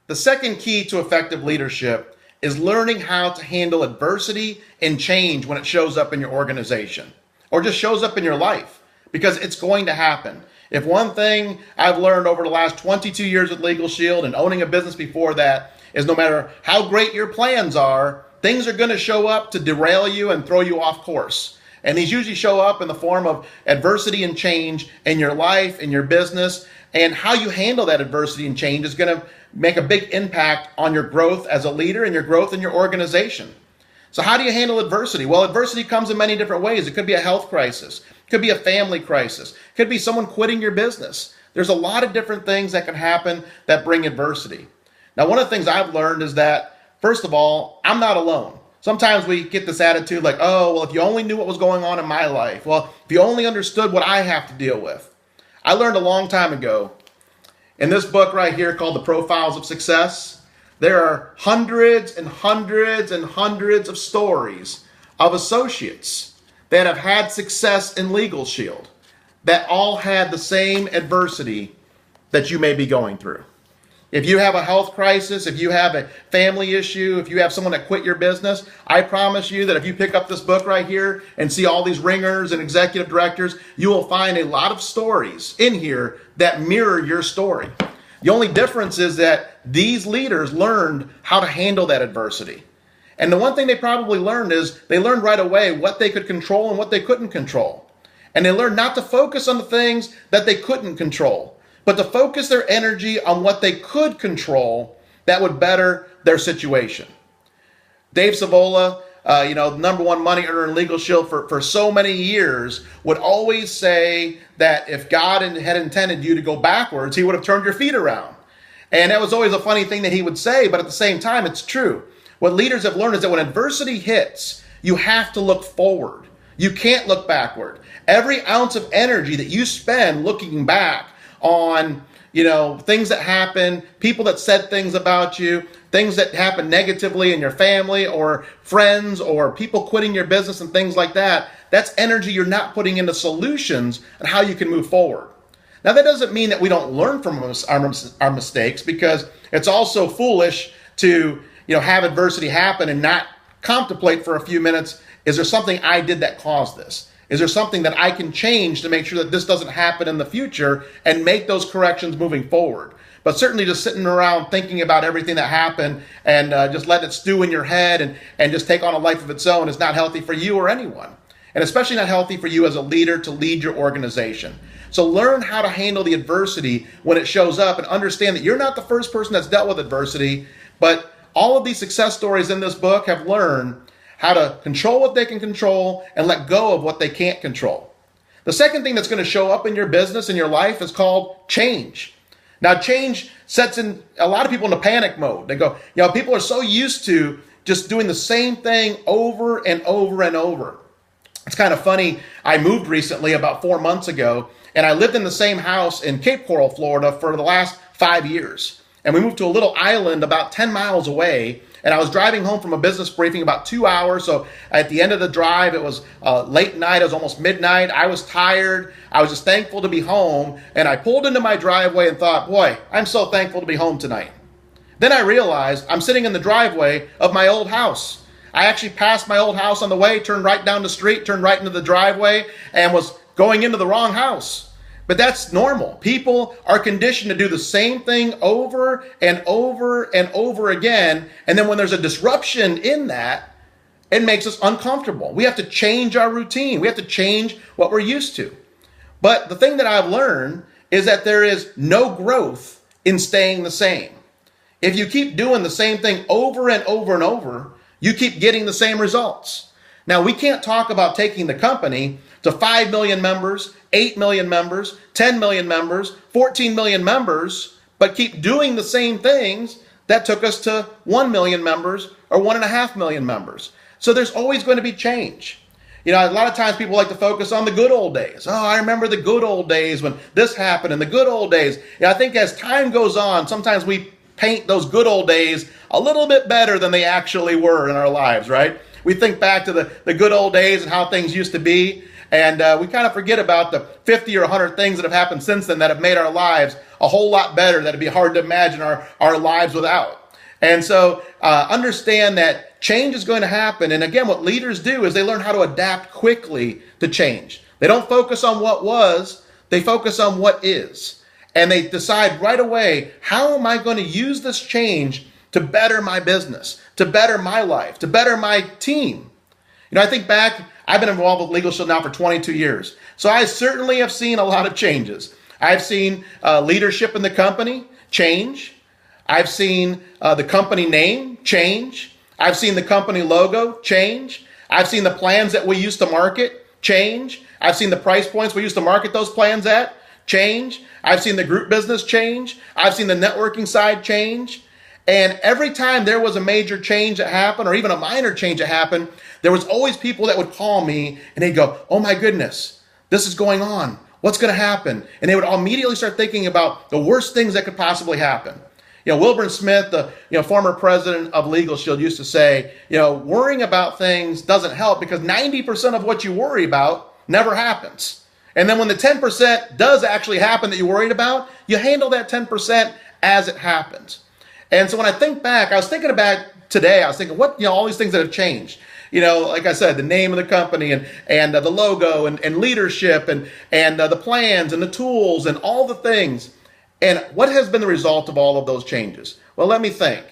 The second key to effective leadership is learning how to handle adversity and change when it shows up in your organization or just shows up in your life, because it's going to happen. If one thing I've learned over the last 22 years with LegalShield and owning a business before that is no matter how great your plans are, things are going to show up to derail you and throw you off course. And these usually show up in the form of adversity and change in your life, in your business, and how you handle that adversity and change is going to make a big impact on your growth as a leader and your growth in your organization. So how do you handle adversity? Well, adversity comes in many different ways. It could be a health crisis. It could be a family crisis. It could be someone quitting your business. There's a lot of different things that can happen that bring adversity. Now, one of the things I've learned is that, first of all, I'm not alone. Sometimes we get this attitude like, oh, well, if you only knew what was going on in my life, well, if you only understood what I have to deal with. I learned a long time ago in this book right here called The Profiles of Success, there are hundreds and hundreds and hundreds of stories of associates that have had success in LegalShield that all had the same adversity that you may be going through. If you have a health crisis, if you have a family issue, if you have someone that quit your business, I promise you that if you pick up this book right here and see all these ringers and executive directors, you will find a lot of stories in here that mirror your story. The only difference is that these leaders learned how to handle that adversity. And the one thing they probably learned is they learned right away what they could control and what they couldn't control. And they learned not to focus on the things that they couldn't control, but to focus their energy on what they could control that would better their situation. Dave Savola, number one money earner in LegalShield for so many years, would always say that if God had intended you to go backwards, he would have turned your feet around. And that was always a funny thing that he would say, but at the same time, it's true. What leaders have learned is that when adversity hits, you have to look forward. You can't look backward. Every ounce of energy that you spend looking back on, things that happen, people that said things about you, things that happen negatively in your family or friends or people quitting your business and things like that, that's energy you're not putting into solutions and how you can move forward. Now, that doesn't mean that we don't learn from our mistakes, because it's also foolish to, have adversity happen and not contemplate for a few minutes, is there something I did that caused this? Is there something that I can change to make sure that this doesn't happen in the future and make those corrections moving forward? But certainly just sitting around thinking about everything that happened and just letting it stew in your head and just take on a life of its own is not healthy for you or anyone. And especially not healthy for you as a leader to lead your organization. So learn how to handle the adversity when it shows up and understand that you're not the first person that's dealt with adversity, but all of these success stories in this book have learned how to control what they can control and let go of what they can't control. The second thing that's going to show up in your business and your life is called change. Now, change sets in a lot of people into panic mode. They go, people are so used to just doing the same thing over and over and over. It's kind of funny. I moved recently about 4 months ago, and I lived in the same house in Cape Coral, Florida for the last 5 years. And we moved to a little island about 10 miles away. And I was driving home from a business briefing about 2 hours. So at the end of the drive, it was late night. It was almost midnight. I was tired. I was just thankful to be home. And I pulled into my driveway and thought, boy, I'm so thankful to be home tonight. Then I realized I'm sitting in the driveway of my old house. I actually passed my old house on the way, turned right down the street, turned right into the driveway, and was going into the wrong house. But that's normal. People are conditioned to do the same thing over and over and over again. And then when there's a disruption in that, it makes us uncomfortable. We have to change our routine. We have to change what we're used to. But the thing that I've learned is that there is no growth in staying the same. If you keep doing the same thing over and over and over, you keep getting the same results. Now, we can't talk about taking the company to 5 million members, 8 million members, 10 million members, 14 million members, but keep doing the same things that took us to 1 million members or 1.5 million members. So there's always going to be change. A lot of times people like to focus on the good old days. Oh, I remember the good old days when this happened and the good old days. I think as time goes on, sometimes we paint those good old days a little bit better than they actually were in our lives, right? We think back to the good old days and how things used to be. And we kind of forget about the 50 or 100 things that have happened since then that have made our lives a whole lot better, that it'd be hard to imagine our lives without. And so understand that change is going to happen. And again, what leaders do is they learn how to adapt quickly to change. They don't focus on what was, they focus on what is. And they decide right away, how am I going to use this change to better my business, to better my life, to better my team? You know, I think back, I've been involved with LegalShield now for 22 years. So I certainly have seen a lot of changes. I've seen leadership in the company change. I've seen the company name change. I've seen the company logo change. I've seen the plans that we used to market change. I've seen the price points we used to market those plans at change. I've seen the group business change. I've seen the networking side change. And every time there was a major change that happened, or even a minor change that happened, there was always people that would call me and they'd go, oh my goodness, this is going on. What's going to happen? And they would immediately start thinking about the worst things that could possibly happen. You know, Wilburn Smith, the former president of LegalShield, used to say, worrying about things doesn't help because 90% of what you worry about never happens. And then when the 10% does actually happen that you're worried about, you handle that 10% as it happens. And so when I think back, I was thinking about today, I was thinking, all these things that have changed. Like I said, the name of the company and the logo and leadership and the plans and the tools and all the things. And what has been the result of all of those changes? Well, let me think.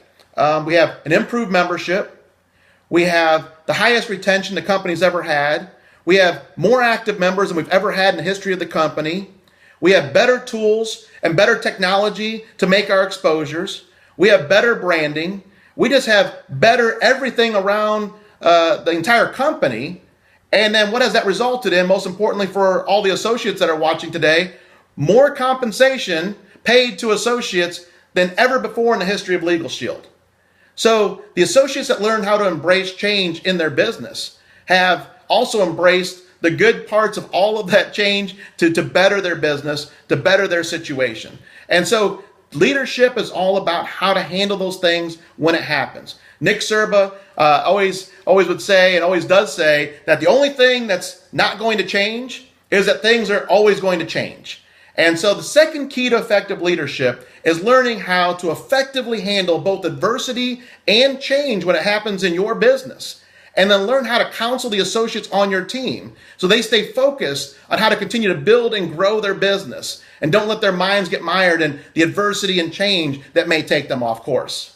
We have an improved membership. We have the highest retention the company's ever had. We have more active members than we've ever had in the history of the company. We have better tools and better technology to make our exposures. We have better branding. We just have better everything around the entire company. And then what has that resulted in, most importantly for all the associates that are watching today? More compensation paid to associates than ever before in the history of LegalShield. So the associates that learned how to embrace change in their business have also embraced the good parts of all of that change to better their business, to better their situation. And so leadership is all about how to handle those things when it happens. Nick Serba always would say and always does say that the only thing that's not going to change is that things are always going to change. And so the second key to effective leadership is learning how to effectively handle both adversity and change when it happens in your business. And then learn how to counsel the associates on your team so they stay focused on how to continue to build and grow their business and don't let their minds get mired in the adversity and change that may take them off course.